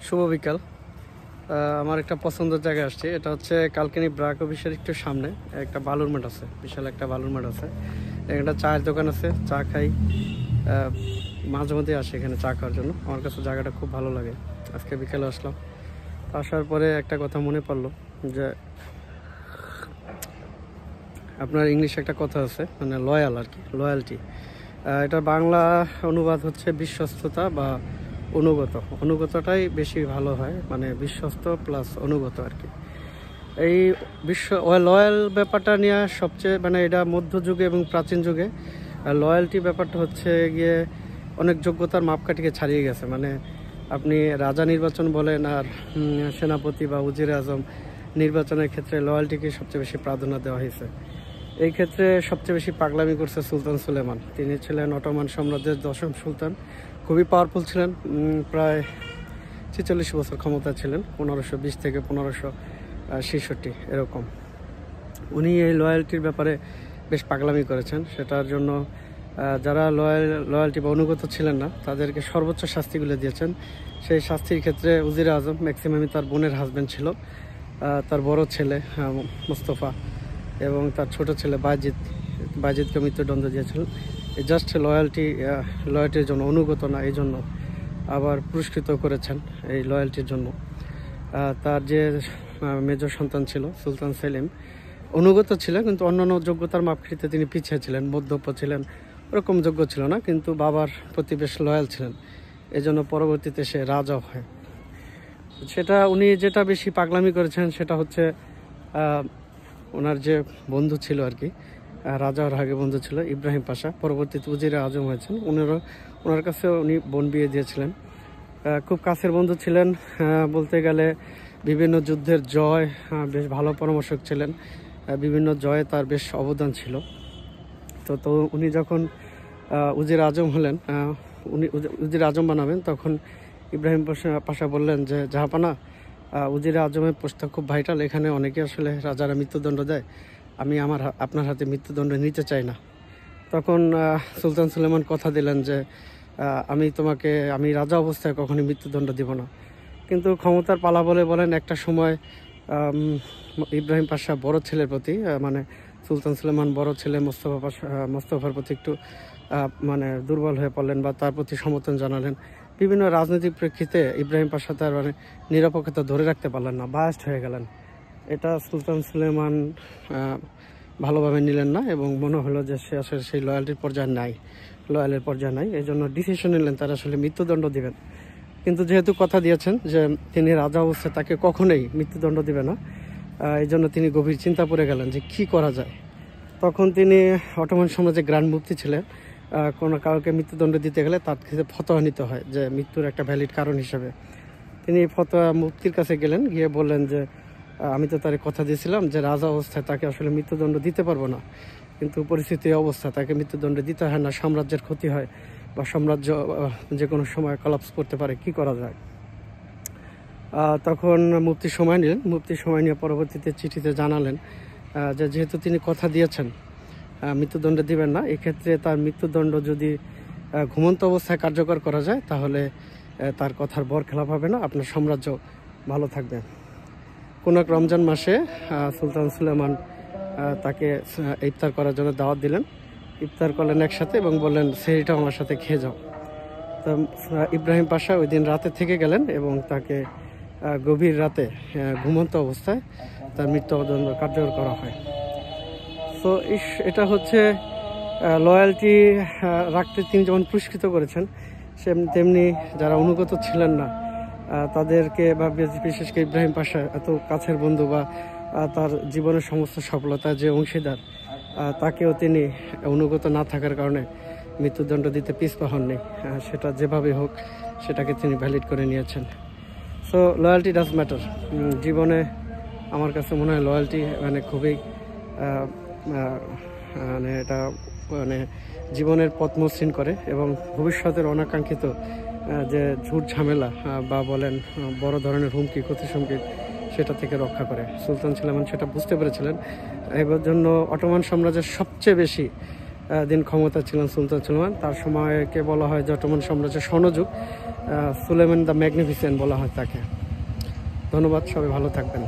শুভ বিকাল। আমার একটা পছন্দের জায়গায় আসছে, এটা হচ্ছে কালকিনি ব্রাক অফিসের একটু সামনে একটা বালুর মাঠ আছে, বিশাল একটা বালুর মাঠ আছে। একটা চায়ের দোকান আছে, চা খাই। মাঝে মধ্যে আসে এখানে চা খাওয়ার জন্য। আমার কাছে জায়গাটা খুব ভালো লাগে। আজকে বিকালে আসলাম। আসার পরে একটা কথা মনে পড়লো যে আপনার ইংলিশে একটা কথা আছে, মানে লয়াল আর কি, লয়ালটি। এটার বাংলা অনুবাদ হচ্ছে বিশ্বস্ততা বা অনুগত। অনুগতটাই বেশি ভালো হয়, মানে বিশ্বস্ত প্লাস অনুগত আর কি। এই লয়াল ব্যাপারটা নিয়ে সবচেয়ে, মানে এটা মধ্যযুগে এবং প্রাচীন যুগে লয়ালটি ব্যাপারটা হচ্ছে গিয়ে অনেক যোগ্যতার মাপকাঠিকে ছাড়িয়ে গেছে। মানে আপনি রাজা নির্বাচন বলেন আর সেনাপতি বা উজিরে আজম নির্বাচনের ক্ষেত্রে লয়ালটিকে সবচেয়ে বেশি প্রাধান্য দেওয়া হয়েছে। এই ক্ষেত্রে সবচেয়ে বেশি পাগলামি করছে সুলতান সুলেমান। তিনি ছিলেন অটোমান সাম্রাজ্যের 10ম সুলতান, খুবই পাওয়ারফুল ছিলেন। প্রায় 46 বছর ক্ষমতা ছিলেন, 1520 থেকে 1566 এরকম। উনি এই লয়্যালটির ব্যাপারে বেশ পাগলামি করেছেন। সেটার জন্য যারা লয়্যালটি বা অনুগত ছিলেন না তাদেরকে সর্বোচ্চ শাস্তিগুলো দিয়েছেন। সেই শাস্তির ক্ষেত্রে উজিরে আজম ম্যাক্সিমামই তার বোনের হাজব্যান্ড ছিল, তার বড় ছেলে মোস্তফা এবং তার ছোট ছেলে বাইজিদকে মৃত্যুদণ্ড দিয়েছিলেন। জাস্ট লয়্যালটির জন্য, অনুগত না এই জন্য। আবার পুরস্কৃত করেছেন এই লয়্যালটির জন্য। তার যে মেজর সন্তান ছিল সুলতান সেলিম, অনুগত ছিলেন কিন্তু অন্যান্য যোগ্যতার মাপকাঠিতে তিনি পিছিয়ে ছিলেন, মধ্যপ্য ছিলেন, ওরকম যোগ্য ছিল না, কিন্তু বাবার প্রতি বেশ লয়াল ছিলেন। এজন্য পরবর্তীতে সে রাজা হয়। সেটা উনি যেটা বেশি পাগলামি করেছেন সেটা হচ্ছে ওনার যে বন্ধু ছিল আর কি, রাজার আগে বন্ধু ছিল ইব্রাহিম পাশা, পরবর্তীতে উজিরে আজম হয়েছেন। ওনার কাছে উনি বোন বিয়ে দিয়েছিলেন। খুব কাছের বন্ধু ছিলেন, বলতে গেলে বিভিন্ন যুদ্ধের জয় বেশ ভালো পরামর্শক ছিলেন। বিভিন্ন জয়ে তার বেশ অবদান ছিল। তো উনি যখন উজির আজম হলেন, উনি উজির আজম বানাবেন, তখন ইব্রাহিম পাশা বললেন যে জাহাপানা, উজিরে আজমের পোস্টটা খুব ভাইটাল, এখানে অনেকে আসলে রাজারা মৃত্যুদণ্ড দেয়, আমি আপনার হাতে মৃত্যুদণ্ড নিতে চাই না। তখন সুলতান সুলেমান কথা দিলেন যে আমি রাজা অবস্থায় কখনই মৃত্যুদণ্ড দিব না। কিন্তু ক্ষমতার পালা বলেন একটা সময় ইব্রাহিম পাশা বড় ছেলের প্রতি, মানে সুলতান সুলেমান বড় ছেলে মোস্তফার প্রতি একটু মানে দুর্বল হয়ে পড়লেন বা তার প্রতি সমর্থন জানালেন। বিভিন্ন রাজনৈতিক প্রেক্ষিতে ইব্রাহিম পাশা তার মানে নিরপেক্ষতা ধরে রাখতে পারলেন না, বায়াস্ট হয়ে গেলেন। এটা সুলতান সুলেমান ভালোভাবে নিলেন না এবং মনে হলো যে সে আসলে সেই লয়ালের পর্যায়ে নাই। এই জন্য ডিসিশন নিলেন তারা আসলে মৃত্যুদণ্ড দিবেন। কিন্তু যেহেতু কথা দিয়েছেন যে তিনি রাজা অবস্থায় তাকে কখনোই মৃত্যুদণ্ড দিবে না, এই জন্য তিনি গভীর চিন্তা পড়ে গেলেন যে কি করা যায়। তখন তিনি অটোমান সাম্রাজ্যের গ্র্যান্ড মুফতি ছিলেন। কোনো কাউকে মৃত্যুদণ্ড দিতে গেলে তার কাছে ফতোয়া নিতে হয় যে মৃত্যুর একটা ভ্যালিড কারণ হিসেবে। তিনি ফতোয়া মুফতির কাছে গেলেন, গিয়ে বললেন যে আমি তো তার কথা দিয়েছিলাম যে রাজা অবস্থায় তাকে আসলে মৃত্যুদণ্ড দিতে পারবো না, কিন্তু পরিস্থিতি অবস্থা তাকে মৃত্যুদণ্ড দিতে হয় না, সাম্রাজ্যের ক্ষতি হয় বা সাম্রাজ্য যে কোনো সময় কলাপস করতে পারে, কি করা যায়। তখন মুফতি সময় নিলেন। মুফতি সময় নিয়ে পরবর্তীতে চিঠিতে জানালেন যে যেহেতু তিনি কথা দিয়েছেন মৃত্যুদণ্ড দিবেন না, এক্ষেত্রে তার মৃত্যুদণ্ড যদি ঘুমন্ত অবস্থায় কার্যকর করা যায় তাহলে তার কথার বরখেলাপ হবে না, আপনার সাম্রাজ্য ভালো থাকবে। কোন এক রমজান মাসে সুলতান সুলেমান তাকে ইফতার করার জন্য দাওয়াত দিলেন। ইফতার করলেন একসাথে এবং বললেন সেহরিটা আমার সাথে খেয়ে যাও। তো ইব্রাহিম পাশা ওই দিন রাতে থেকে গেলেন এবং তাকে গভীর রাতে ঘুমন্ত অবস্থায় তার মৃত্যুদণ্ড কার্যকর করা হয়। তো এটা হচ্ছে লয়্যালটি রাখতে তিনি যেমন পুরস্কৃত করেছেন, তেমনি যারা অনুগত ছিলেন না তাদেরকে, বা বিশেষ করে ইব্রাহিম পাশা এত কাছের বন্ধু বা তার জীবনের সমস্ত সফলতা যে অংশীদার, তাকেও তিনি অনুগত না থাকার কারণে মৃত্যুদণ্ড দিতে পিছপা হননি। সেটা যেভাবে হোক সেটাকে তিনি ভ্যালিড করে নিয়েছেন। So loyalty does matter. জীবনে আমার কাছে মনে হয় লয়্যালটি মানে খুবই মানে এটা মানে জীবনের পথ মসৃণ করে এবং ভবিষ্যতের অনাকাঙ্ক্ষিত যে ঝুট ঝামেলা বা বলেন বড় ধরনের হুমকি ক্ষতি হুমকি সেটা থেকে রক্ষা করে। সুলতান সুলেমান সেটা বুঝতে পেরেছিলেন। এবার জন্য অটোমান সাম্রাজ্যের সবচেয়ে বেশি দিন ক্ষমতা ছিলেন সুলতান সুলেমান। তার সময়কে বলা হয় যে অটোমান সাম্রাজ্যের স্বর্ণযুগ। সুলেমান দ্য ম্যাগনিফিসেন্ট বলা হয় তাকে। ধন্যবাদ, সবাই ভালো থাকবেন।